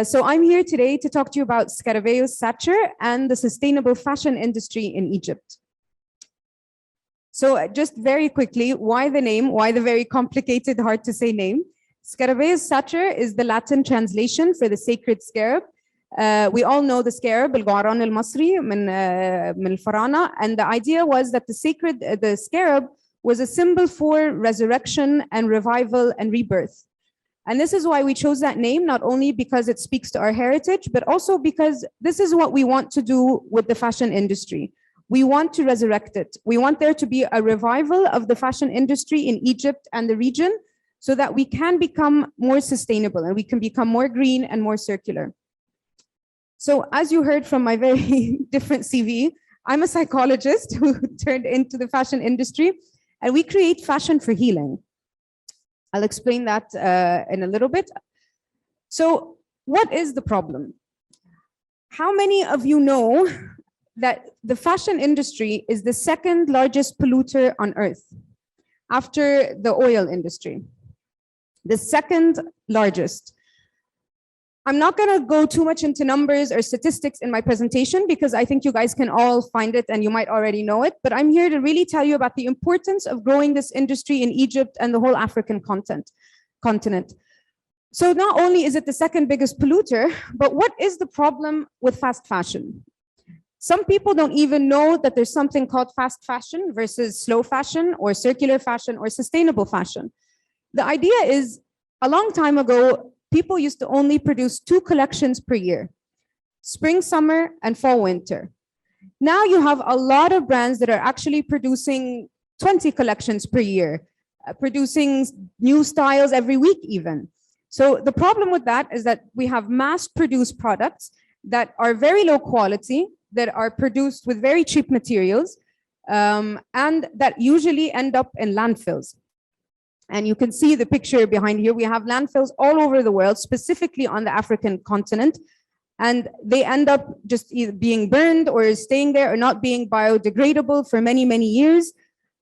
So I'm here today to talk to you about Scarabaeus Sacer and the sustainable fashion industry in Egypt. So just very quickly, why the name? Why the very complicated, hard to say name? Scarabaeus Sacer is the Latin translation for the sacred scarab. We all know the scarab, الغعران المصري من الفراعنة, and the idea was that the scarab was a symbol for resurrection and revival and rebirth. And this is why we chose that name, not only because it speaks to our heritage, but also because this is what we want to do with the fashion industry. We want to resurrect it. We want there to be a revival of the fashion industry in Egypt and the region so that we can become more sustainable and we can become more green and more circular. So as you heard from my very different CV, I'm a psychologist who turned into the fashion industry, and we create fashion for healing. I'll explain that in a little bit. So what is the problem? How many of you know that the fashion industry is the second largest polluter on earth after the oil industry? The second largest. I'm not going to go too much into numbers or statistics in my presentation because I think you guys can all find it and you might already know it, but I'm here to really tell you about the importance of growing this industry in Egypt and the whole African continent. So not only is it the second biggest polluter, but what is the problem with fast fashion? Some people don't even know that there's something called fast fashion versus slow fashion or circular fashion or sustainable fashion. The idea is, a long time ago, people used to only produce 2 collections per year, spring, summer, and fall, winter. Now you have a lot of brands that are actually producing 20 collections per year, producing new styles every week even. So the problem with that is that we have mass-produced products that are very low quality, that are produced with very cheap materials, and that usually end up in landfills. And you can see the picture behind here. We have landfills all over the world, specifically on the African continent. And they end up just either being burned or staying there or not being biodegradable for many, many years.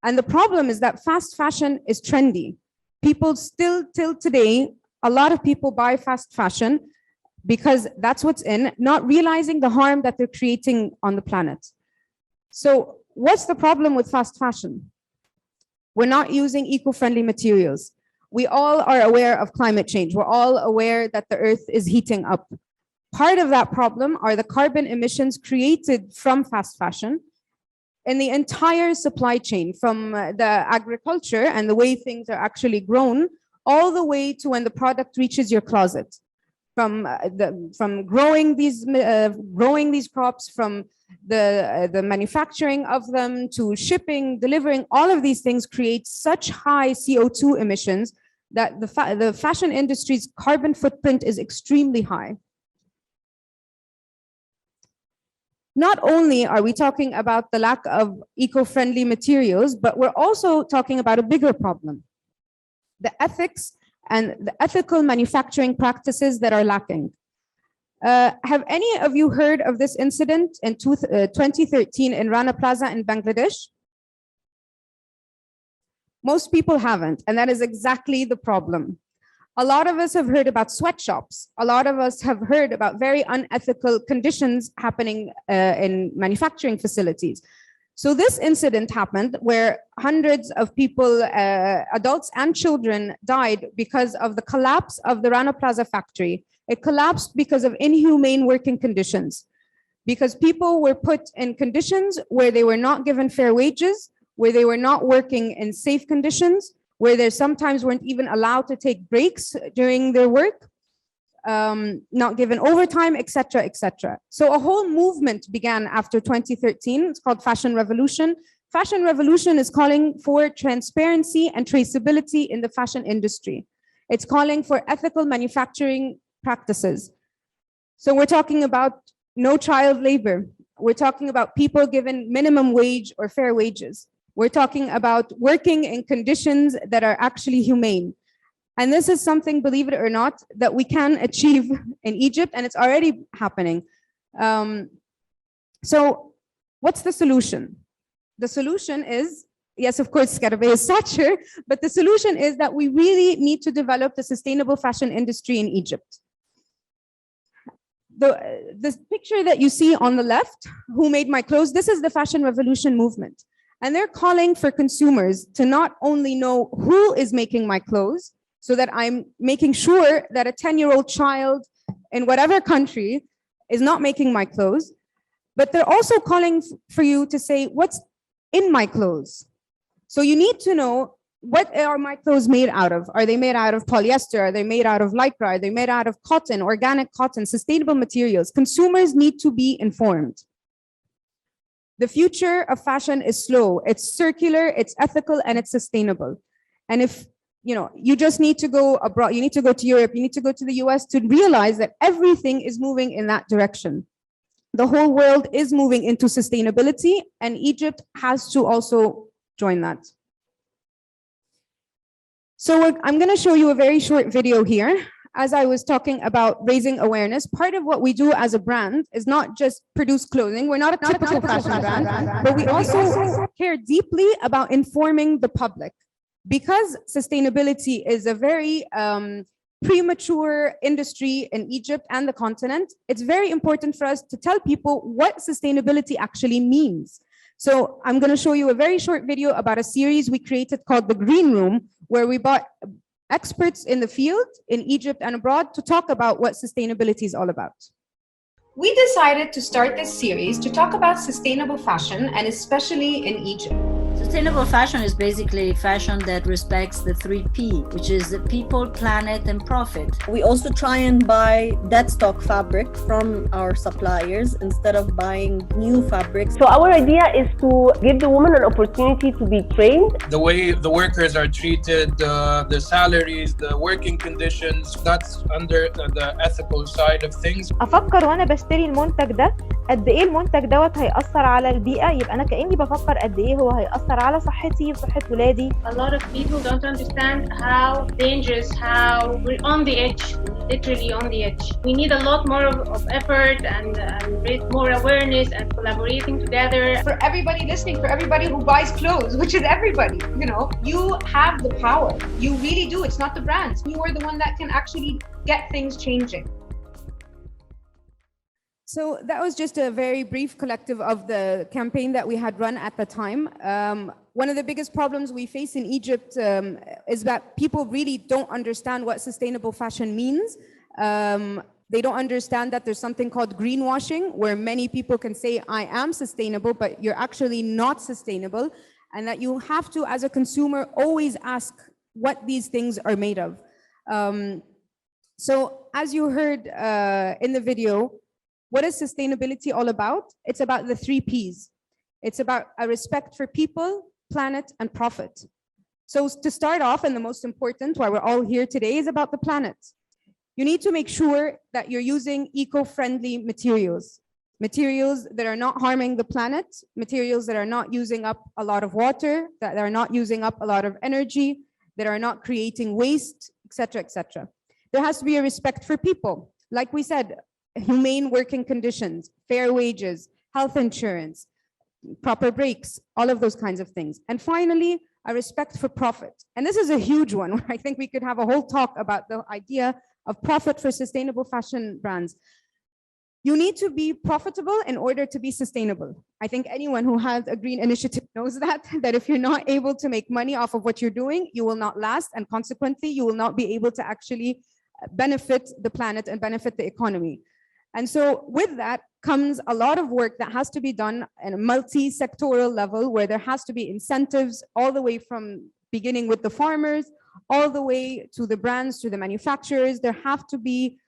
And the problem is that fast fashion is trendy. People still, till today, a lot of people buy fast fashion because that's what's in, not realizing the harm that they're creating on the planet. So what's the problem with fast fashion? We're not using eco-friendly materials. We all are aware of climate change. We're all aware that the earth is heating up. Part of that problem are the carbon emissions created from fast fashion in the entire supply chain, from the agriculture and the way things are actually grown, all the way to when the product reaches your closet. From growing these crops, from the manufacturing of them to shipping, delivering, all of these things create such high CO2 emissions that the fashion industry's carbon footprint is extremely high. Not only are we talking about the lack of eco-friendly materials, but we're also talking about a bigger problem: the ethics and the ethical manufacturing practices that are lacking. Have any of you heard of this incident in 2013 in Rana Plaza in Bangladesh? Most people haven't, and that is exactly the problem. A lot of us have heard about sweatshops. A lot of us have heard about very unethical conditions happening in manufacturing facilities. So this incident happened where hundreds of people, adults and children, died because of the collapse of the Rana Plaza factory. It collapsed because of inhumane working conditions, because people were put in conditions where they were not given fair wages, where they were not working in safe conditions, where they sometimes weren't even allowed to take breaks during their work, not given overtime, etc., etc. So a whole movement began after 2013. It's called Fashion Revolution. Fashion Revolution is calling for transparency and traceability in the fashion industry. It's calling for ethical manufacturing practices. So we're talking about no child labor. We're talking about people given minimum wage or fair wages. We're talking about working in conditions that are actually humane. And this is something, believe it or not, that we can achieve in Egypt, and it's already happening. So what's the solution? The solution is, yes, of course, Scarabaeus Sacer, but the solution is that we really need to develop the sustainable fashion industry in Egypt. the picture that you see on the left, who made my clothes, this is the fashion revolution movement. And they're calling for consumers to not only know who is making my clothes, so that I'm making sure that a 10-year-old child in whatever country is not making my clothes, but they're also calling for you to say, what's in my clothes? So you need to know, what are my clothes made out of? Are they made out of polyester? Are they made out of lycra? Are they made out of cotton, organic cotton, sustainable materials? Consumers need to be informed. The future of fashion is slow. It's circular, it's ethical, and it's sustainable. And if you just need to go abroad, you need to go to Europe, you need to go to the US to realize that everything is moving in that direction. The whole world is moving into sustainability, and Egypt has to also join that. So I'm going to show you a very short video here. As I was talking about raising awareness, part of what we do as a brand is not just produce clothing. We're not a typical fashion brand, but we also care deeply about informing the public. Because sustainability is a very premature industry in Egypt and the continent, it's very important for us to tell people what sustainability actually means. So I'm going to show you a very short video about a series we created called The Green Room, where we brought experts in the field in Egypt and abroad to talk about what sustainability is all about. We decided to start this series to talk about sustainable fashion, and especially in Egypt. Sustainable fashion is basically fashion that respects the 3P, which is the people, planet, and profit. We also try and buy dead stock fabric from our suppliers instead of buying new fabrics. So our idea is to give the woman an opportunity to be trained. The way the workers are treated, the salaries, the working conditions, that's under the ethical side of things. أفكر وأنا بشتري المنتج ده قد إيه المنتج دوت هيأثر على البيئة، يبقى أنا كأني بفكر قد إيه هو هيأثر على صحتي وصحة ولادي. A lot of people don't understand how dangerous, how we're on the edge, literally on the edge. We need a lot more of effort and more awareness and collaborating together. For everybody listening, for everybody who buys clothes, which is everybody, you have the power. You really do. It's not the brands. You are the one that can actually get things changing. So that was just a very brief collective of the campaign that we had run at the time. One of the biggest problems we face in Egypt is that people really don't understand what sustainable fashion means. They don't understand that there's something called greenwashing, where many people can say, I am sustainable, but you're actually not sustainable. And that you have to, as a consumer, always ask what these things are made of. So as you heard in the video, what is sustainability all about? It's about the 3Ps. It's about a respect for people, planet, and profit. So to start off, and the most important, why we're all here today, is about the planet. You need to make sure that you're using eco-friendly materials. Materials that are not harming the planet, materials that are not using up a lot of water, that are not using up a lot of energy, that are not creating waste, etc., etc. There has to be a respect for people. Like we said, humane working conditions, fair wages, health insurance, proper breaks, all of those kinds of things. And finally, a respect for profit. And this is a huge one, where I think we could have a whole talk about the idea of profit for sustainable fashion brands. You need to be profitable in order to be sustainable. I think anyone who has a green initiative knows that if you're not able to make money off of what you're doing, you will not last, and consequently, you will not be able to actually benefit the planet and benefit the economy. And so with that comes a lot of work that has to be done at a multi-sectoral level, where there has to be incentives all the way from beginning with the farmers, all the way to the brands, to the manufacturers. There have to be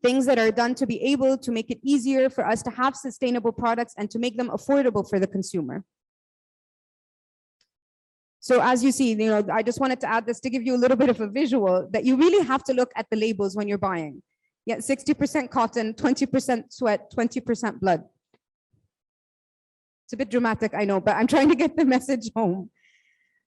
things that are done to be able to make it easier for us to have sustainable products and to make them affordable for the consumer. So as you see, I just wanted to add this to give you a little bit of a visual that you really have to look at the labels when you're buying. Yeah, 60% cotton, 20% sweat, 20% blood. It's a bit dramatic, I know, but I'm trying to get the message home.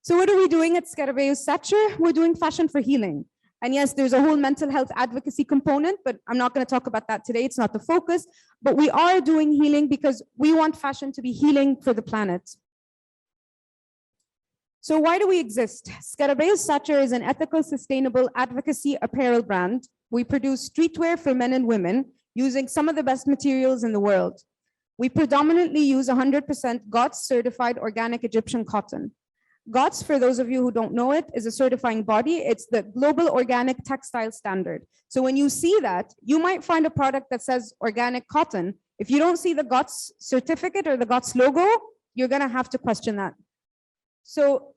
So what are we doing at Scarabaeus Sacer? We're doing fashion for healing. And yes, there's a whole mental health advocacy component, but I'm not going to talk about that today. It's not the focus. But we are doing healing because we want fashion to be healing for the planet. So why do we exist? Scarabaeus Sacer is an ethical, sustainable advocacy apparel brand We produce streetwear for men and women using some of the best materials in the world. We predominantly use 100% GOTS certified organic Egyptian cotton. GOTS, for those of you who don't know it, is a certifying body. It's the Global Organic Textile Standard. So when you see that, you might find a product that says organic cotton. If you don't see the GOTS certificate or the GOTS logo, you're gonna have to question that. So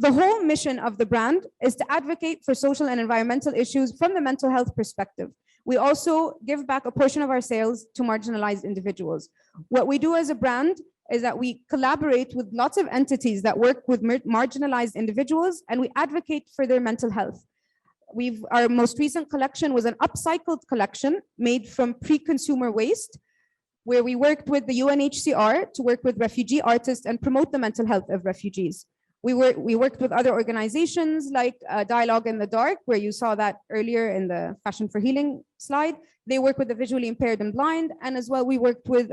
the whole mission of the brand is to advocate for social and environmental issues from the mental health perspective. We also give back a portion of our sales to marginalized individuals. What we do as a brand is that we collaborate with lots of entities that work with marginalized individuals, and we advocate for their mental health. Our most recent collection was an upcycled collection made from pre-consumer waste, where we worked with the UNHCR to work with refugee artists and promote the mental health of refugees. We worked with other organizations like Dialogue in the Dark, where you saw that earlier in the Fashion for Healing slide. They work with the visually impaired and blind, and as well we worked with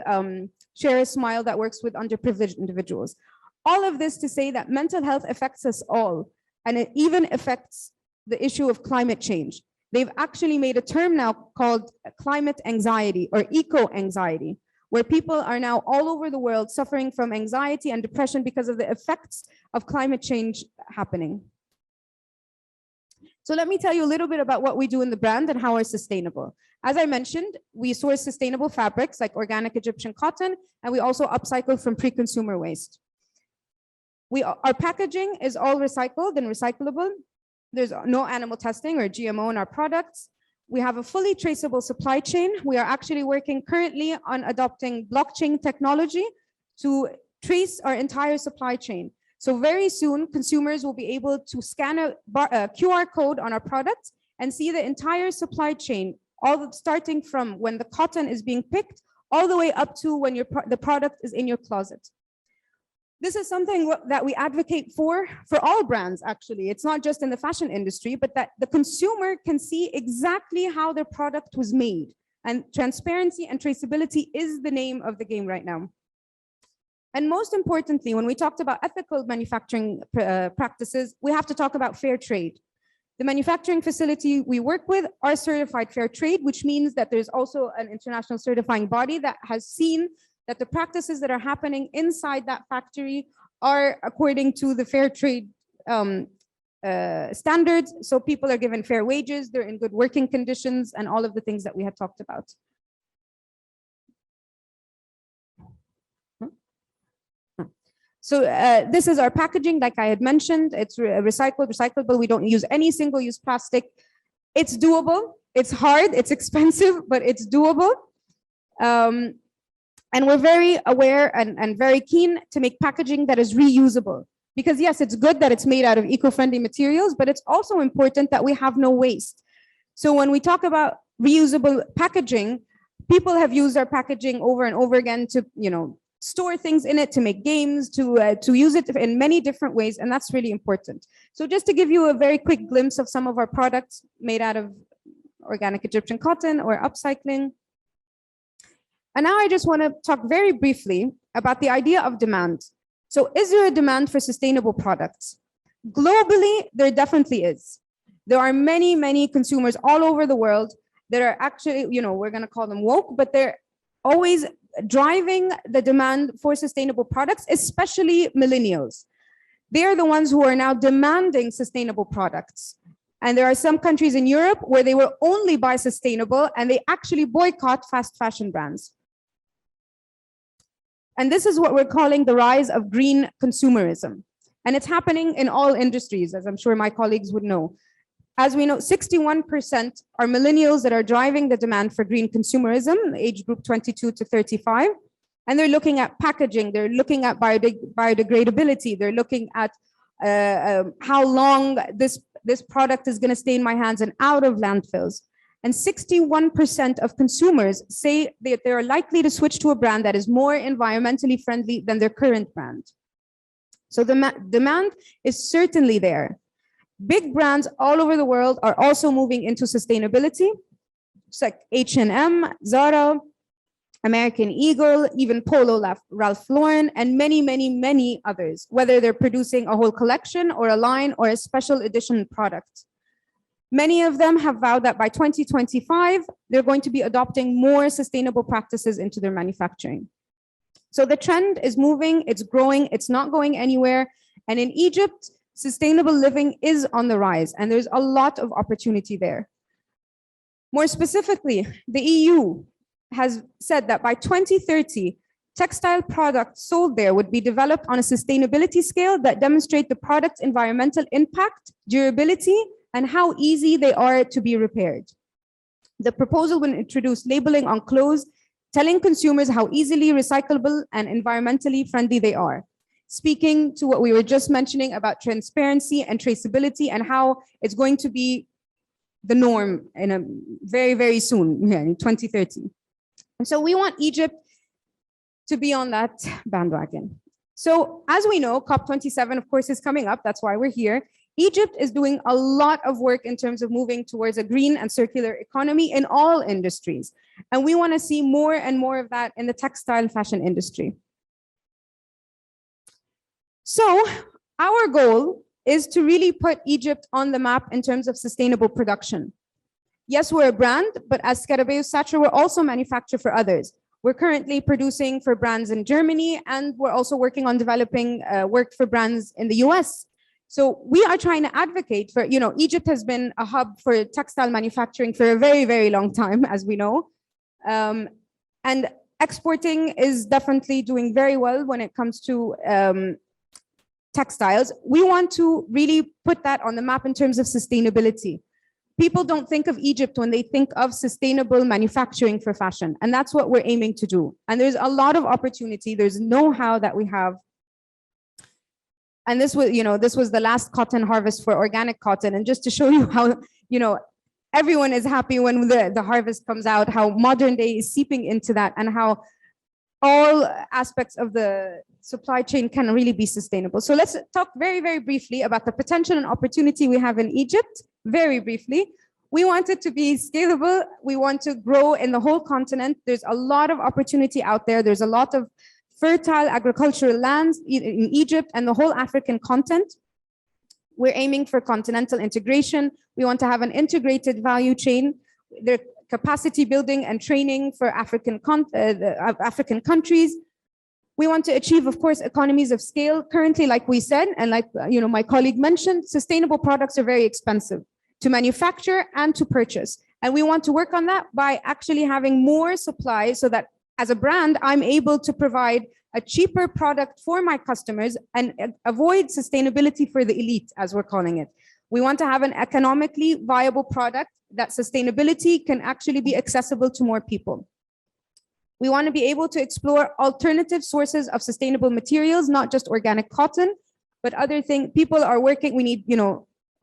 Share a Smile that works with underprivileged individuals. All of this to say that mental health affects us all, and it even affects the issue of climate change. They've actually made a term now called climate anxiety or eco-anxiety, where people are now all over the world suffering from anxiety and depression because of the effects of climate change happening. So let me tell you a little bit about what we do in the brand and how we're sustainable. As I mentioned, we source sustainable fabrics like organic Egyptian cotton, and we also upcycle from pre-consumer waste. Our packaging is all recycled and recyclable. There's no animal testing or GMO in our products. We have a fully traceable supply chain. We are actually working currently on adopting blockchain technology to trace our entire supply chain. So very soon, consumers will be able to scan a QR code on our products and see the entire supply chain, starting from when the cotton is being picked, all the way up to when the product is in your closet. This is something that we advocate for all brands, actually. It's not just in the fashion industry, but that the consumer can see exactly how their product was made. And transparency and traceability is the name of the game right now. And most importantly, when we talked about ethical manufacturing practices, we have to talk about fair trade. The manufacturing facility we work with are certified fair trade, which means that there's also an international certifying body that has seen that the practices that are happening inside that factory are according to the fair trade standards. So people are given fair wages, they're in good working conditions, and all of the things that we had talked about. So this is our packaging, like I had mentioned. It's recyclable. We don't use any single-use plastic. It's doable. It's hard. It's expensive, but it's doable. And we're very aware and very keen to make packaging that is reusable. Because yes, it's good that it's made out of eco-friendly materials, but it's also important that we have no waste. So when we talk about reusable packaging, people have used our packaging over and over again to, store things in it, to make games, to use it in many different ways, and that's really important. So just to give you a very quick glimpse of some of our products made out of organic Egyptian cotton or upcycling. And now I just want to talk very briefly about the idea of demand. So is there a demand for sustainable products? Globally, there definitely is. There are many, many consumers all over the world that are actually, we're going to call them woke, but they're always driving the demand for sustainable products, especially millennials. They're the ones who are now demanding sustainable products. And there are some countries in Europe where they will only buy sustainable and they actually boycott fast fashion brands. And this is what we're calling the rise of green consumerism. And it's happening in all industries, as I'm sure my colleagues would know. As we know, 61% are millennials that are driving the demand for green consumerism, age group 22 to 35. And they're looking at packaging, they're looking at biodegradability, they're looking at how long this product is going to stay in my hands and out of landfills. And 61% of consumers say that they're likely to switch to a brand that is more environmentally friendly than their current brand. So the demand is certainly there. Big brands all over the world are also moving into sustainability. It's like H&M, Zara, American Eagle, even Polo, Ralph Lauren, and many, many, many others, whether they're producing a whole collection or a line or a special edition product. Many of them have vowed that by 2025, they're going to be adopting more sustainable practices into their manufacturing. So the trend is moving, it's growing, it's not going anywhere. And in Egypt, sustainable living is on the rise, and there's a lot of opportunity there. More specifically, the EU has said that by 2030, textile products sold there would be developed on a sustainability scale that demonstrate the product's environmental impact, durability, and how easy they are to be repaired. The proposal will introduce labeling on clothes, telling consumers how easily recyclable and environmentally friendly they are. Speaking to what we were just mentioning about transparency and traceability and how it's going to be the norm in a very, very soon, in 2030. And so we want Egypt to be on that bandwagon. So as we know, COP27, of course, is coming up. That's why we're here. Egypt is doing a lot of work in terms of moving towards a green and circular economy in all industries. And we want to see more and more of that in the textile fashion industry. So our goal is to really put Egypt on the map in terms of sustainable production. Yes, we're a brand, but as Scarabaeus Sacer, we're also manufacture for others. We're currently producing for brands in Germany, and we're also working on developing work for brands in the US. So we are trying to advocate for, Egypt has been a hub for textile manufacturing for a very, very long time, as we know. And exporting is definitely doing very well when it comes to textiles. We want to really put that on the map in terms of sustainability. People don't think of Egypt when they think of sustainable manufacturing for fashion. And that's what we're aiming to do. And there's a lot of opportunity. There's know-how that we have. And this was the last cotton harvest for organic cotton. And just to show you how, everyone is happy when the harvest comes out, how modern day is seeping into that, and how all aspects of the supply chain can really be sustainable. So let's talk very, very briefly about the potential and opportunity we have in Egypt, very briefly. We want it to be scalable. We want to grow in the whole continent. There's a lot of opportunity out there. There's a lot of fertile agricultural lands in Egypt and the whole African continent. We're aiming for continental integration. We want to have an integrated value chain. There capacity building and training for African countries. We want to achieve, of course, economies of scale. Currently, like we said, and like my colleague mentioned, sustainable products are very expensive to manufacture and to purchase. And we want to work on that by actually having more supply so that as a brand, I'm able to provide a cheaper product for my customers and avoid sustainability for the elite, as we're calling it. We want to have an economically viable product that sustainability can actually be accessible to more people. We want to be able to explore alternative sources of sustainable materials, not just organic cotton, but other things. People are working, we need,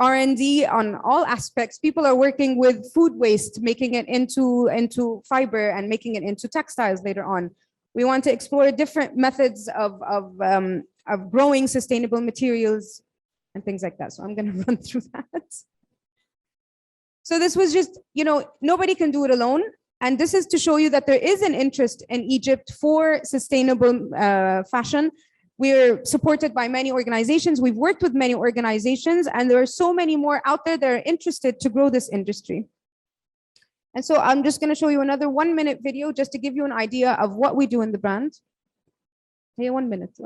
R&D on all aspects. People are working with food waste, making it into fiber and making it into textiles later on. We want to explore different methods of growing sustainable materials and things like that. So I'm going to run through that. So this was just, nobody can do it alone. And this is to show you that there is an interest in Egypt for sustainable fashion. We're supported by many organizations. We've worked with many organizations, and there are so many more out there that are interested to grow this industry. And so I'm just going to show you another 1-minute video just to give you an idea of what we do in the brand. Hey, 1 minute.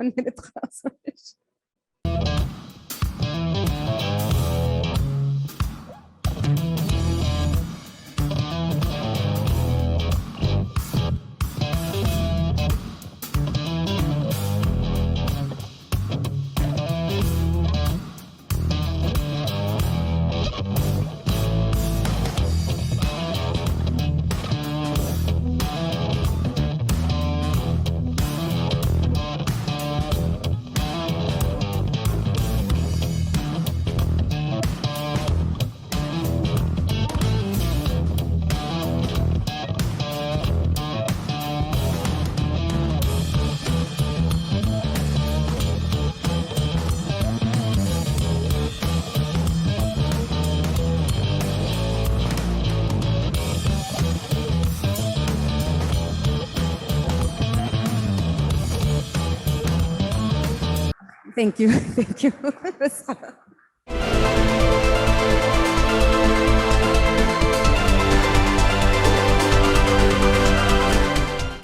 Thank you. Thank you.